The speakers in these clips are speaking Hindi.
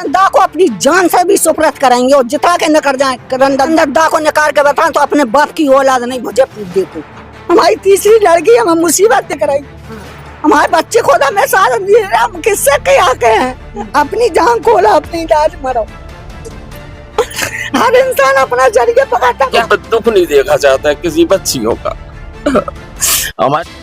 दा को अपनी जान से भी सुपरत करेंगे और जिता के न कर जाए अंदर दा को निकाल के बताएं तो अपने बाप की औलाद नहीं मुझे पूछ देते। हमारी तीसरी लड़की हमें मुसीबत दिखाई, हमारे बच्चे खोदा मैं साथ हम किससे क्या के हैं, अपनी जान खोला अपनी लाज मरो। हर इंसान अपना जरिए पकड़ता है। दुख नहीं देखा जाता है किसी बच्चियों का। हमारे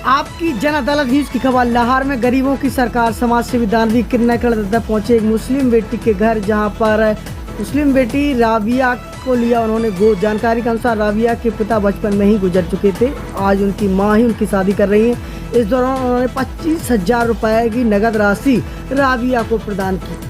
आपकी जन अदालत न्यूज की खबर। लाहौर में गरीबों की सरकार समाज सेवी दानवी किरण दत्ता पहुंचे एक मुस्लिम बेटी के घर, जहां पर मुस्लिम बेटी राबिया को लिया उन्होंने गोद। जानकारी के अनुसार राबिया के पिता बचपन में ही गुजर चुके थे। आज उनकी मां ही उनकी शादी कर रही है। इस दौरान उन्होंने 25,000 रुपए की नगद राशि राबिया को प्रदान की।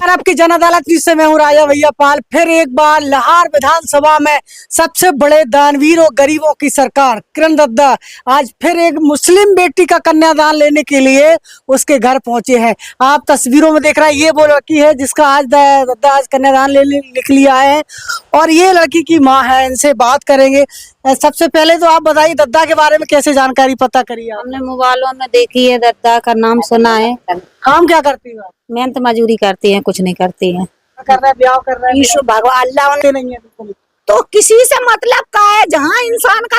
आपकी जन अदालत से मैं हूँ राजा भैया पाल। फिर एक बार लाहौर विधानसभा में सबसे बड़े दानवीर और गरीबों की सरकार किरण दत्ता आज फिर एक मुस्लिम बेटी का कन्यादान लेने के लिए उसके घर पहुंचे हैं। आप तस्वीरों में देख रहे हैं, ये वो लड़की है जिसका आज दत्ता आज कन्यादान लेने के लिए आए हैं और ये लड़की की माँ है। इनसे बात करेंगे। सबसे पहले तो आप बताइए दत्ता के बारे में कैसे जानकारी पता करी? हमने मोबाइलों में देखी है, दत्ता का नाम सुना है। काम क्या करती है? मेहनत मजूरी करती है, कुछ नहीं करती है। कर रहा है, ब्याह कर रहा है। ईशु भगवान अल्लाह नहीं है तो किसी से मतलब का है। जहाँ इंसान का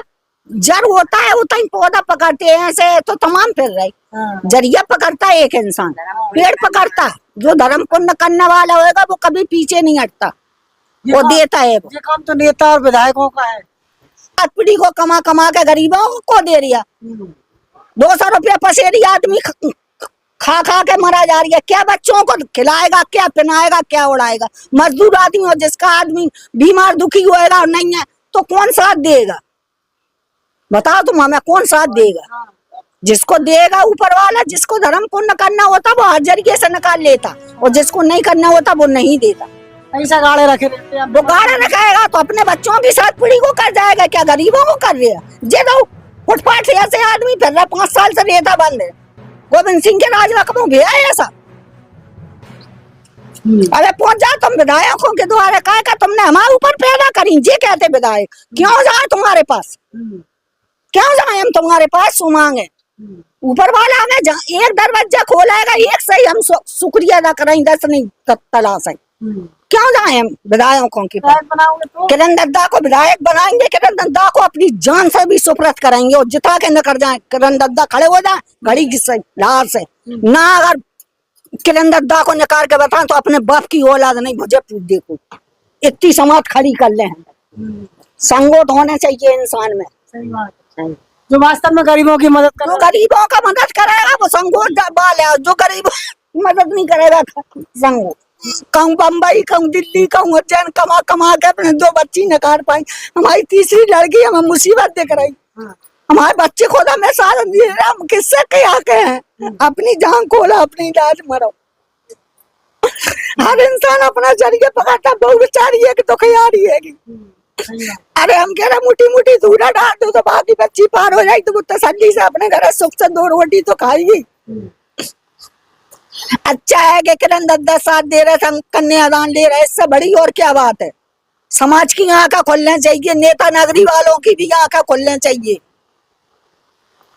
जड़ होता है वो तो पौधा पकड़ते हैं, ऐसे तो तमाम फिर रही जरिया पकड़ता है एक इंसान, पेड़ पकड़ता। जो धर्म पुण्य करने वाला होगा वो कभी पीछे नहीं हटता, वो देता है। ये काम तो नेता और विधायकों का है। पीढ़ी को कमा कमा के गरीबों को दे दिया। 200 रुपया पसेरी आदमी खा खा के मरा जा रही है। क्या बच्चों को खिलाएगा, क्या पहनाएगा, क्या उड़ाएगा? मजदूर आदमी और जिसका आदमी बीमार दुखी होएगा और नहीं है तो कौन साथ देगा? बताओ तुम हमें, कौन साथ देगा? जिसको देगा ऊपर वाला। जिसको धर्म पुण्य करना होता वो हर जरिए से निकाल लेता और जिसको नहीं करना होता वो नहीं देता। ऐसा गाड़े रखे रहते हैं। वो गाड़े रखेगा तो अपने बच्चों के साथ पीढ़ी को कर जाएगा, क्या गरीबों को कर रहा है? जे दो फुटपाथ ऐसे आदमी फिर रहा 5 साल से रेता बंद है। गोविंद सिंह के राज में भी है ऐसा। अरे पहुंच जाओ तुम विधायकों के द्वारा, कहा का तुमने हमारे ऊपर पैदा करी। जे कहते विधायक क्यों जाए तुम्हारे पास, क्यों जाए हम तुम्हारे पास सुमांगे? ऊपर वाला हमें एक दरवाजा खोलाएगा, एक सही हम शुक्रिया अदा करें, 10 नहीं तलाश है। क्यों जाए हम विधायकों के पास? किरण दत्ता को विधायक बनाएंगे, किरण दत्ता को अपनी जान से भी सुपरत करेंगे और जिता के न कर जाए किरण दत्ता खड़े हो जाए घड़ी की लाल से ना। अगर किरण दत्ता को निकाल के बताएं तो अपने बाप की औलाद नहीं मुझे पूछ देखो। इतनी समाज खड़ी कर ले हैं। संगोट होने चाहिए इंसान में जो वास्तव में गरीबों की मदद करे। जो गरीबों का मदद करेगा वो संगोट बाल है, जो गरीब मदद नहीं करेगा संगोट। कहूँ बम्बई, कहूँ दिल्ली, कहूँ उज्जैन, कमा कमा के अपने 2 बच्ची न काट पाई। हमारी तीसरी लड़की हमें मुसीबत दिख रही, हमारे बच्चे खोदा मैं साथ हम किससे क्या के हैं, अपनी जान खोला अपनी लाज मरो। हर इंसान अपना जरिए पकड़ता, बहु बेचारी है कि तो खयारी है कि। अरे हम कह रहे मुठी मुठी धूरा डाल दो तो बाकी बच्ची पार हो जाएगी तो वो तसल्ली से अपने घर सुख से 2 रोटी तो खाएगी। अच्छा है कि किरण दत्ता साथ दे रहे, कन्यादान ले रहे, इससे बड़ी और क्या बात है? समाज की आंखें खोलने चाहिए, नेता नगरी वालों की भी आंखें खोलने चाहिए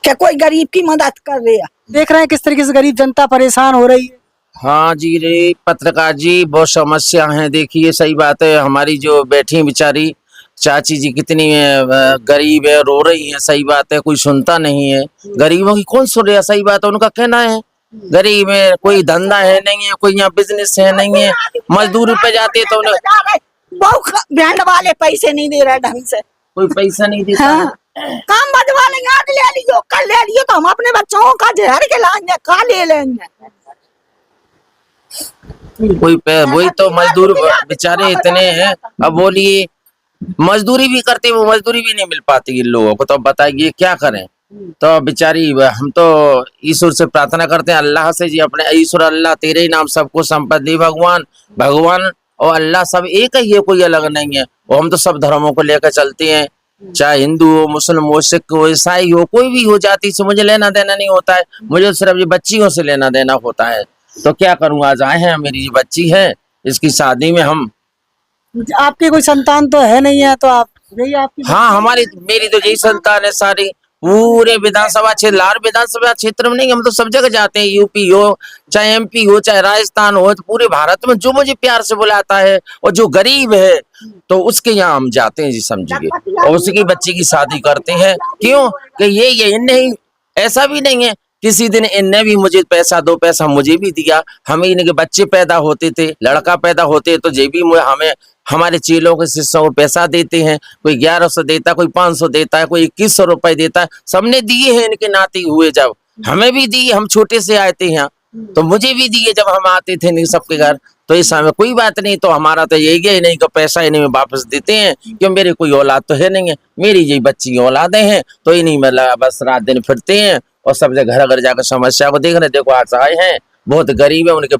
क्या कोई गरीब की मदद कर रहे हैं। देख रहे हैं किस तरीके से गरीब जनता परेशान हो रही है। हाँ जी रे पत्रकार जी, बहुत समस्या है। देखिए सही बात है, हमारी जो बैठी बेचारी चाची जी कितनी गरीब है, रो रही है। सही बात है, कोई सुनता नहीं है। गरीबों की कौन सुन रहा है? सही बात है, उनका कहना है गरीब है, कोई धंधा है नहीं है, कोई यहाँ बिजनेस है नहीं है, मजदूरी पे जाते हैं तो उन्हें बैंड वाले पैसे नहीं दे रहे ढंग से, कोई पैसा नहीं देता। हाँ। काम बदवा लेंगे, आज ले लियो कल ले लियो तो हम अपने बच्चों का जहर के लाएंगे, का ले लेंगे। कोई वही तो मजदूर बेचारे इतने हैं। अब बोलिए मजदूरी भी करते, वो मजदूरी भी नहीं मिल पाती इन लोगों को, तो बताइए क्या करें? तो बेचारी हम तो ईश्वर से प्रार्थना करते हैं, अल्लाह से जी, अपने ईश्वर अल्लाह तेरे ही नाम सबको संपत्ति भगवान भगवान और अल्लाह सब एक ही है, कोई अलग नहीं है। और हम तो सब धर्मों को लेकर चलते हैं, चाहे हिंदू हो, मुस्लिम हो, सिख हो, ईसाई हो, कोई भी हो जाति से मुझे लेना देना नहीं होता है। मुझे सिर्फ ये बच्चियों से लेना देना होता है। तो क्या करूँ, आज आए हैं, मेरी बच्ची है, इसकी शादी में हम। आपकी कोई संतान तो है नहीं है, तो आप यही आपकी? हाँ हमारी मेरी तो यही संतान है सारी, पूरे विधानसभा क्षेत्र, लाहौर विधानसभा क्षेत्र में नहीं, हम तो सब जगह जाते हैं, यूपी हो चाहे एमपी हो चाहे राजस्थान हो, तो पूरे भारत में जो मुझे प्यार से बुलाता है और जो गरीब है तो उसके यहाँ हम जाते हैं जी, समझिए, और उसकी बच्ची की शादी करते हैं। क्यों कि ये नहीं, ऐसा भी नहीं है, किसी दिन इनने भी मुझे पैसा, 2 पैसा मुझे भी दिया, हमें इनके बच्चे पैदा होते थे, लड़का पैदा होते तो ये भी हमें, हमारे चेलों के शिष्यों को पैसा देते हैं, कोई 1100 देता है, कोई 500 देता है, कोई 2100 रुपए देता है, सबने दिए हैं इनके नाते हुए, जब हमें भी दिए, हम छोटे से आए थे यहाँ तो मुझे भी दिए जब हम आते थे नहीं सबके घर, तो इस समय कोई बात नहीं, तो हमारा तो यही है नहीं कि पैसा इन्हीं में वापस देते हैं, क्यों मेरे कोई औलाद तो है नहीं है, मेरी यही बच्ची औलादे हैं, तो इन्हीं में बस रात दिन फिरते हैं और सब घर घर जाकर समस्या को देख रहे। देखो आज आए हैं, बहुत गरीब है, उनके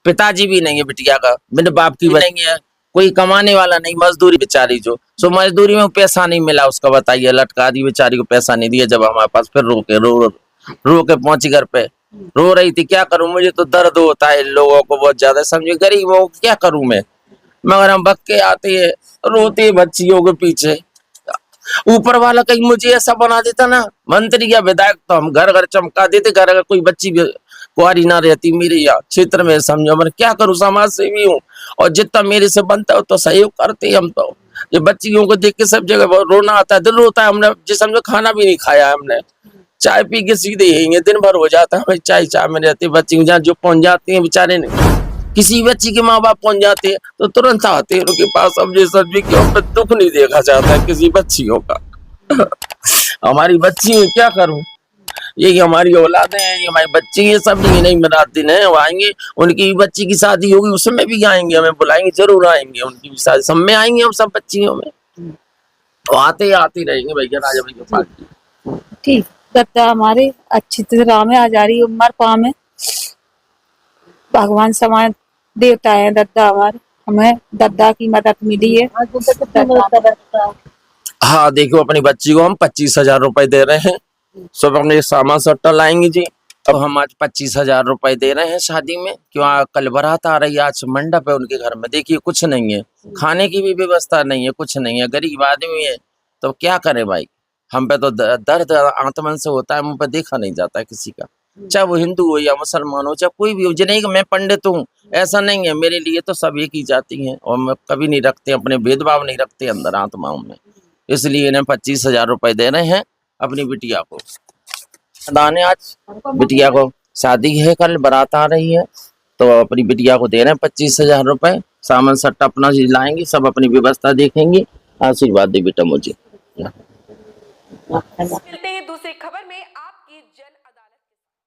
पिताजी भी नहीं है, बिटिया का बिना बाप की नहीं है, कोई कमाने वाला नहीं, मजदूरी बेचारी जो सो मजदूरी में पैसा नहीं मिला उसका, बताइए, लटका दी बेचारी को, पैसा नहीं दिया, जब हमारे पास फिर रो के पहुंची घर पे, रो रही थी। क्या करूं, मुझे तो दर्द होता है लोगों को बहुत ज्यादा, समझे, गरीबों को क्या करूं मैं, मगर हम बक के आते हैं, रोते हैं बच्चियों के पीछे। ऊपर वाला कहीं मुझे ऐसा बना देता ना मंत्री या विधायक, तो हम घर घर चमका देते, घर अगर कोई बच्ची कुआरी ना रहती मेरे यहाँ क्षेत्र में, समझो मैं क्या करूं, समाज सेवी हूँ और जितना मेरे से बनता है तो सहयोग करते हम। तो ये बच्चियों को देख के सब जगह रोना आता है, दिल रोता है, हमने जिस समझो खाना भी नहीं खाया, हमने चाय पी के सीधे यही दिन भर हो जाता है, चाय में रहती बच्ची जहाँ जो पहुंच जाती है बेचारे ने, किसी बच्ची के माँ बाप पहुंच जाते हैं तो तुरंत आते हैं उनके पास, सब्जी क्यों दुख नहीं देखा जाता है किसी बच्चियों का। हमारी बच्ची है, क्या करूं, ये हमारी औलादें हैं, ये हमारी बच्ची है, सब नहीं मेरा दिन है, वो आएंगे, उनकी भी बच्ची की शादी होगी उसमें भी आएंगे, हमें बुलाएंगे, जरूर आएंगे, उनकी भी शादी सब में आएंगे, हम सब बच्चियों में तो आते रहेंगे भैया, राजा भाई के पास। ठीक, दत्ता हमारे अच्छी तरह में आ जा रही उम्र पा में, भगवान समान देवता है दत्ता हमारे, हमें दत्ता की मदद मिली है। हाँ देखो, अपनी बच्ची को हम 25,000 रुपए दे रहे हैं, सब अपने सामान सट्टा लाएंगे जी। अब हम आज 25,000 रुपए दे रहे हैं शादी में, क्यों कल बारात आ रही है, आज मंडप है उनके घर में, देखिए कुछ नहीं है, खाने की भी व्यवस्था नहीं है, कुछ नहीं है, गरीब आदमी है, तो क्या करें भाई, हम पे तो दर्द आत्मन से होता है, मुंह पे देखा नहीं जाता है किसी का, चाहे वो हिंदू हो या मुसलमान हो, चाहे कोई भी हो, नहीं कि मैं पंडित हूँ, ऐसा नहीं है, मेरे लिए तो सब एक ही जाती हैं और मैं कभी नहीं रखते, अपने भेदभाव नहीं रखते अंदर आत्माओं में, इसलिए इन्हें 25,000 रुपए दे रहे हैं अपनी बिटिया को। दाने आज बिटिया को शादी है, कल बारात आ रही है, तो अपनी बिटिया को दे रहे हैं 25,000 रुपए, सामान सट्टा अपना लाएंगे, सब अपनी व्यवस्था देखेंगे, आशीर्वाद दे बेटा मुझे। मिलते हैं दूसरी खबर में।